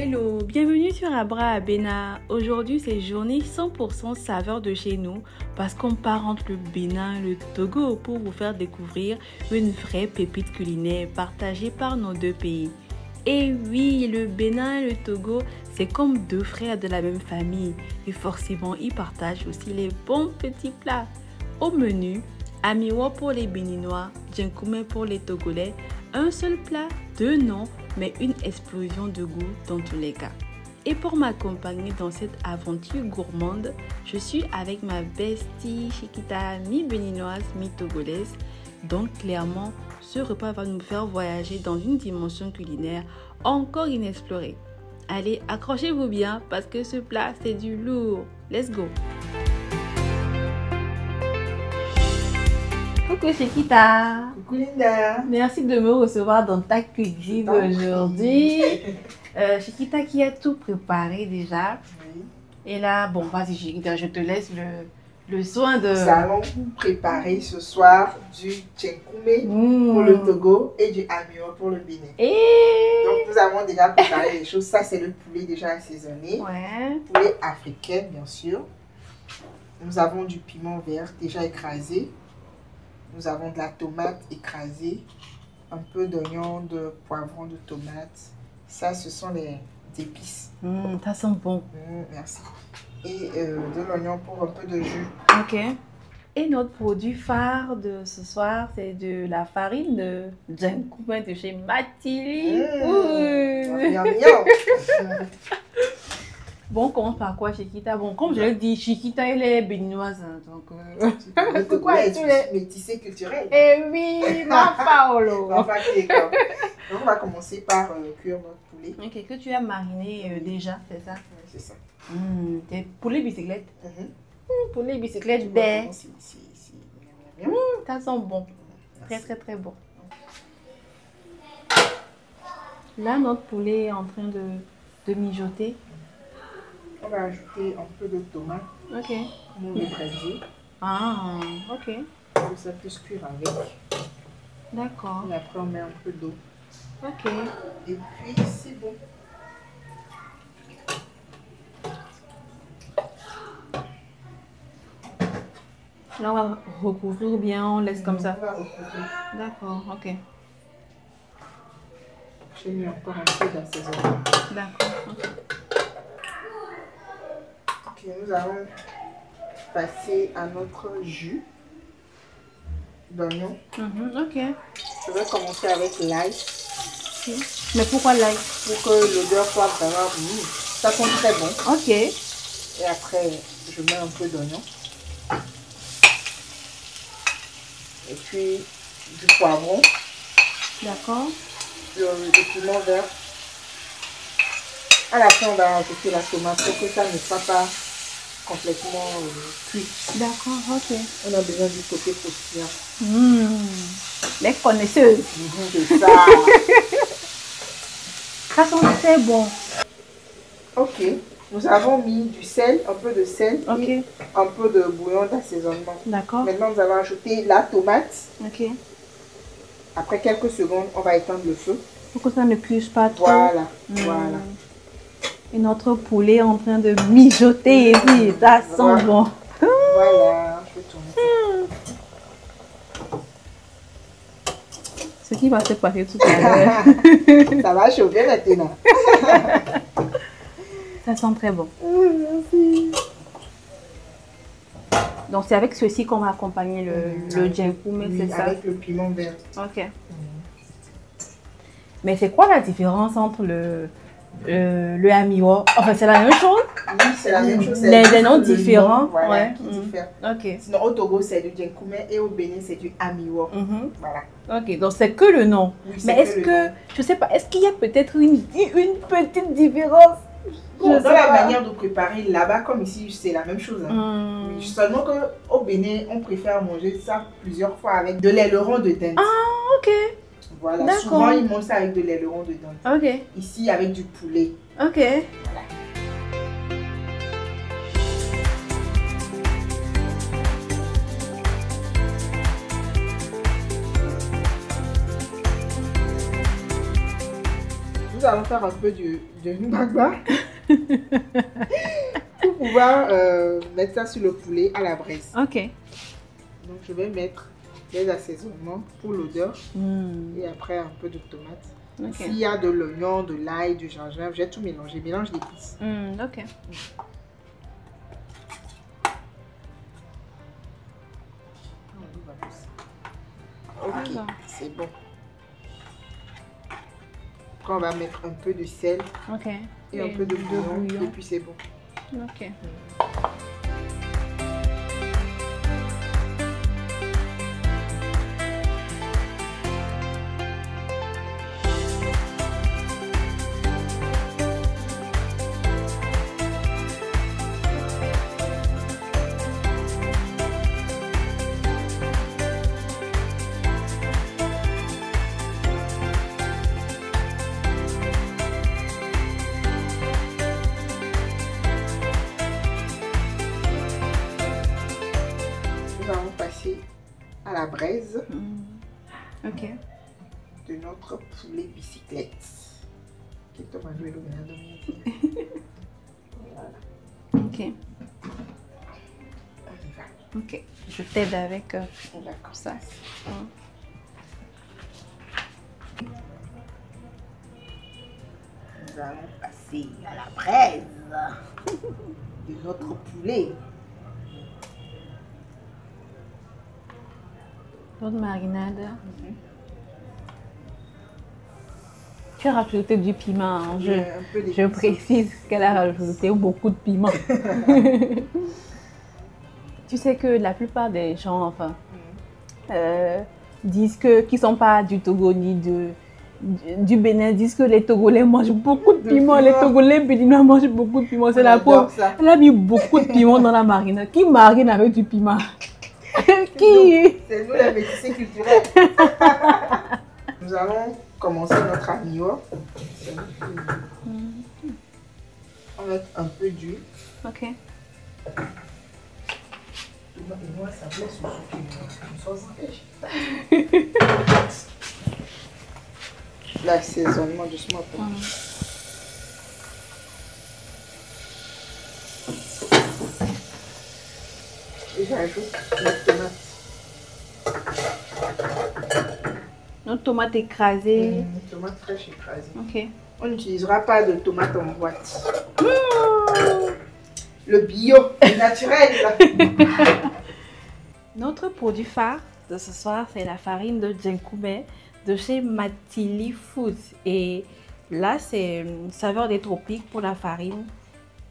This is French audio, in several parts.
Hello, bienvenue sur Abra Abena. Aujourd'hui, c'est journée 100% saveur de chez nous parce qu'on part entre le Bénin et le Togo pour vous faire découvrir une vraie pépite culinaire partagée par nos deux pays. Et oui, le Bénin et le Togo, c'est comme deux frères de la même famille et forcément, ils partagent aussi les bons petits plats. Au menu, Amiwo pour les Béninois, Djenkoumé pour les Togolais, un seul plat, deux noms, mais une explosion de goût dans tous les cas. Et pour m'accompagner dans cette aventure gourmande, je suis avec ma bestie Chiquita, mi-béninoise, mi-togolaise. Donc clairement, ce repas va nous faire voyager dans une dimension culinaire encore inexplorée. Allez, accrochez-vous bien parce que ce plat, c'est du lourd. Let's go! Coucou Chiquita. Coucou Linda. Merci de me recevoir dans ta cuisine aujourd'hui. Chiquita qui a tout préparé déjà. Oui. Et là, bon, vas-y Chiquita, je te laisse le soin de... Nous allons préparer ce soir du Djenkoumé pour le Togo et du Amiwo pour le Bénin. Donc nous avons déjà préparé les choses. Ça c'est le poulet déjà assaisonné. Ouais. Poulet africain bien sûr. Nous avons du piment vert déjà écrasé. Nous avons de la tomate écrasée, un peu d'oignon, de poivron, de tomate. Ça, ce sont les épices. Ça sent bon. Merci. Et de l'oignon pour un peu de jus. Ok. Et notre produit phare de ce soir, c'est de la farine de Djenkoumé de chez Matili. Miam, miam. Bon, on commence par quoi, Chiquita? Bon, comme je l'ai dit, Chiquita, elle est béninoise. Donc, Pourquoi tu es métissée culturelle? Eh oui, ma Paolo. Donc, on va commencer par cuire notre poulet. Ok, que tu as mariné déjà, c'est ça? Oui, c'est ça. C'est poulet bicyclette. Poulet bicyclette d'air. Ça sent bon. Très, très, très bon. Là, notre poulet est en train de mijoter. On va ajouter un peu de tomate. Ok. Nous le braser. Ah, ok. Pour que ça puisse cuire avec. D'accord. Et après, on met un peu d'eau. Ok. Et puis, c'est bon. Là, on va recouvrir ou bien on laisse comme ça? On va recouvrir. D'accord, ok. J'ai mis encore un peu d'assaisonnement. D'accord, ok. Ok, nous allons passer à notre jus d'oignon. Ok. Je vais commencer avec l'ail. Mais pourquoi l'ail? Pour que l'odeur soit vraiment... ça sent très bon. Ok. Et après, je mets un peu d'oignon. Et puis, du poivron. D'accord. Le piment vert. À la fin, on va ajouter la tomate pour que ça ne soit pas complètement cuit. D'accord, ok. On a besoin du côté croustillant. Les connaisseuses. C'est ça. Ça sent très bon. Ok. Nous avons mis du sel, un peu de sel et Ok. un peu de bouillon d'assaisonnement. D'accord. Maintenant, nous allons ajouter la tomate. Ok. Après quelques secondes, on va éteindre le feu. Pour que ça ne cuise pas trop. Voilà, voilà. Et notre poulet est en train de mijoter ici. Ça sent Voilà. bon. Voilà, je vais tourner. Ce qui va se passer tout à l'heure. Ça va chauffer maintenant. Ça sent très bon. Merci. Donc c'est avec ceci qu'on va accompagner le Djenkoumé, Oui, c'est ça? avec le piment vert. Ok. Mais c'est quoi la différence entre le Amiwo? Enfin, c'est la même chose? Oui, c'est la même chose. Les noms différents. Voilà, Ouais. qui diffèrent. Ok. Sinon, au Togo, c'est du Djenkoumé et au Bénin, c'est du Amiwo. Voilà. Ok, donc c'est que le nom. Oui, c'est Mais est-ce le que, nom. je sais pas, est-ce qu'il y a peut-être une petite différence? Bon, Je dans sais la pas. manière de préparer là-bas, comme ici, c'est la même chose. Oui, seulement qu'au Bénin, on préfère manger ça plusieurs fois avec de l'aileron de dinde. Ah, ok. Voilà, d'accord. souvent ils mangent ça avec de l'aileron de dinde. Ok. Ici, avec du poulet. Ok. Nous allons faire un peu de mbagba pour pouvoir mettre ça sur le poulet à la braise. Ok. Donc je vais mettre les assaisonnements pour l'odeur et après un peu de tomate. Ok. S'il y a de l'oignon, de l'ail, du gingembre, j'ai tout mélangé. Mélange l'épice. Ok. Ok, c'est bon. Après, on va mettre un peu de sel Ok. et un peu de bouillon et puis c'est bon. Ok. Nous allons passer à la braise Ok. de notre poulet bicyclette. Voilà. Ok. On y va. Ok. Je t'aide avec D'accord. ça. Nous allons passer à la braise de notre poulet. Notre marinade. Tu as rajouté du piment. Hein. Je précise qu'elle a rajouté beaucoup de piment. Tu sais que la plupart des gens, enfin, disent que qui sont pas du Togo ni du Bénin, disent que les Togolais mangent beaucoup de piment. Les Togolais béninois mangent beaucoup de piment. C'est la pauvre. Elle a mis beaucoup de piment dans la marinade. Qui marine avec du piment? Qui? C'est nous les métissés culturels. Nous allons commencer notre agneau. On va mettre un peu d'huile. Ok. L'assaisonnement doucement. Et j'ajoute notre tomate. Notre tomate écrasée. Tomate fraîche écrasée. Ok. On n'utilisera pas de tomate en boîte. Le bio, le naturel. Notre produit phare de ce soir, c'est la farine de Djenkoumé de chez Matili Foods. Et là, c'est une saveur des tropiques pour la farine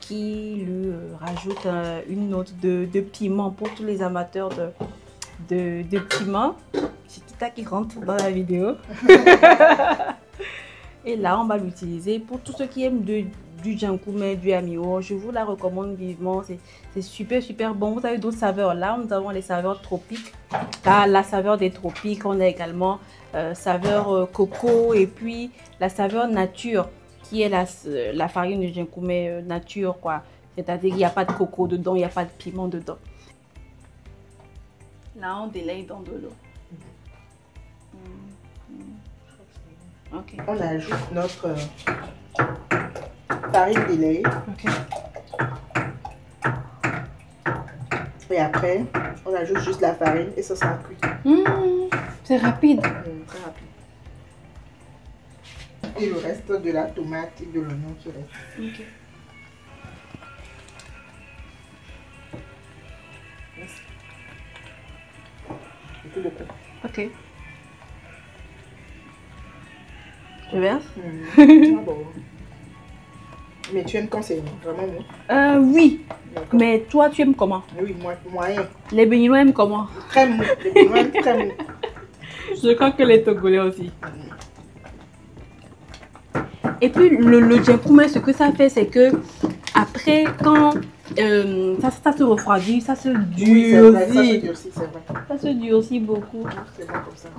qui lui rajoute une note de piment pour tous les amateurs de piment. C'est Kita qui rentre dans la vidéo. Et là, on va l'utiliser pour tous ceux qui aiment du Djenkoumé, du Amiwo. Je vous la recommande vivement. C'est super, super bon. Vous avez d'autres saveurs. Là, nous avons les saveurs tropiques. Là, la saveur des tropiques. On a également saveur coco et puis la saveur nature qui est la farine de Djenkoumé nature, quoi. C'est-à-dire qu'il n'y a pas de coco dedans, il n'y a pas de piment dedans. Là, on délaye dans de l'eau. Okay. On ajoute notre farine délayée. Okay. Et après, on ajoute juste la farine et ça sera cuit. C'est rapide. Très rapide. Et le reste de la tomate et de l'oignon qui reste. Okay. Merci. Et tout beaucoup. Ok. Je verse. Ah bon. Mais tu aimes quand c'est vraiment mou? Oui. Mais toi, tu aimes comment? Oui, moyen. Les Béninois aiment comment? Très mou. Les Béninois aiment très mou. Je crois que les Togolais aussi. Et puis le Djenkoumé, ce que ça fait, c'est que après, quand ça se refroidit, ça se durcit. Oui, ça se durcit, c'est vrai. Ça se durcit beaucoup. C'est bon comme ça.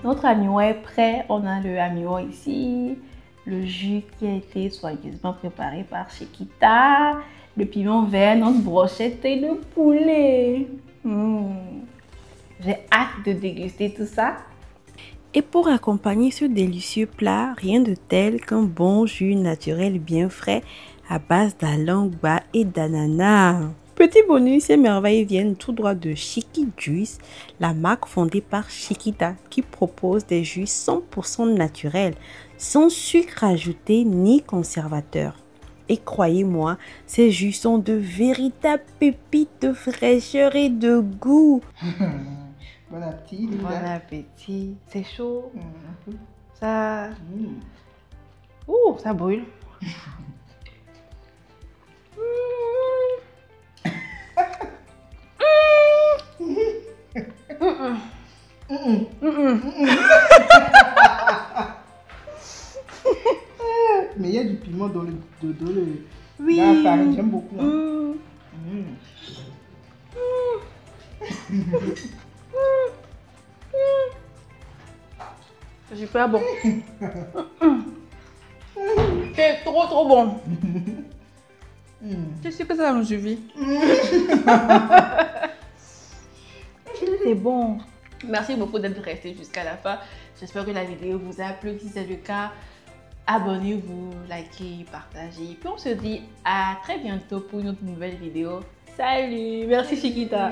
Notre agneau est prêt. On a le agneau ici. le jus qui a été soigneusement préparé par Chiquita, le piment vert, notre brochette et le poulet. J'ai hâte de déguster tout ça. Et pour accompagner ce délicieux plat, rien de tel qu'un bon jus naturel bien frais à base d'alangba et d'ananas. Petit bonus, ces merveilles viennent tout droit de Chiqui Juice, la marque fondée par Chiquita qui propose des jus 100% naturels, sans sucre ajouté ni conservateur. Et croyez-moi, ces jus sont de véritables pépites de fraîcheur et de goût. Bon appétit. Bon appétit. C'est chaud. Ça... Ouh, ça brûle. Mais il y a du piment dans le Oui. dans la farine, j'aime beaucoup. C'est super bon. C'est trop bon. Je sais que ça va nous suffire. C'est bon. Merci beaucoup d'être resté jusqu'à la fin. J'espère que la vidéo vous a plu. Si c'est le cas, abonnez-vous, likez, partagez. Puis on se dit à très bientôt pour une autre nouvelle vidéo. Salut. Merci Chiquita.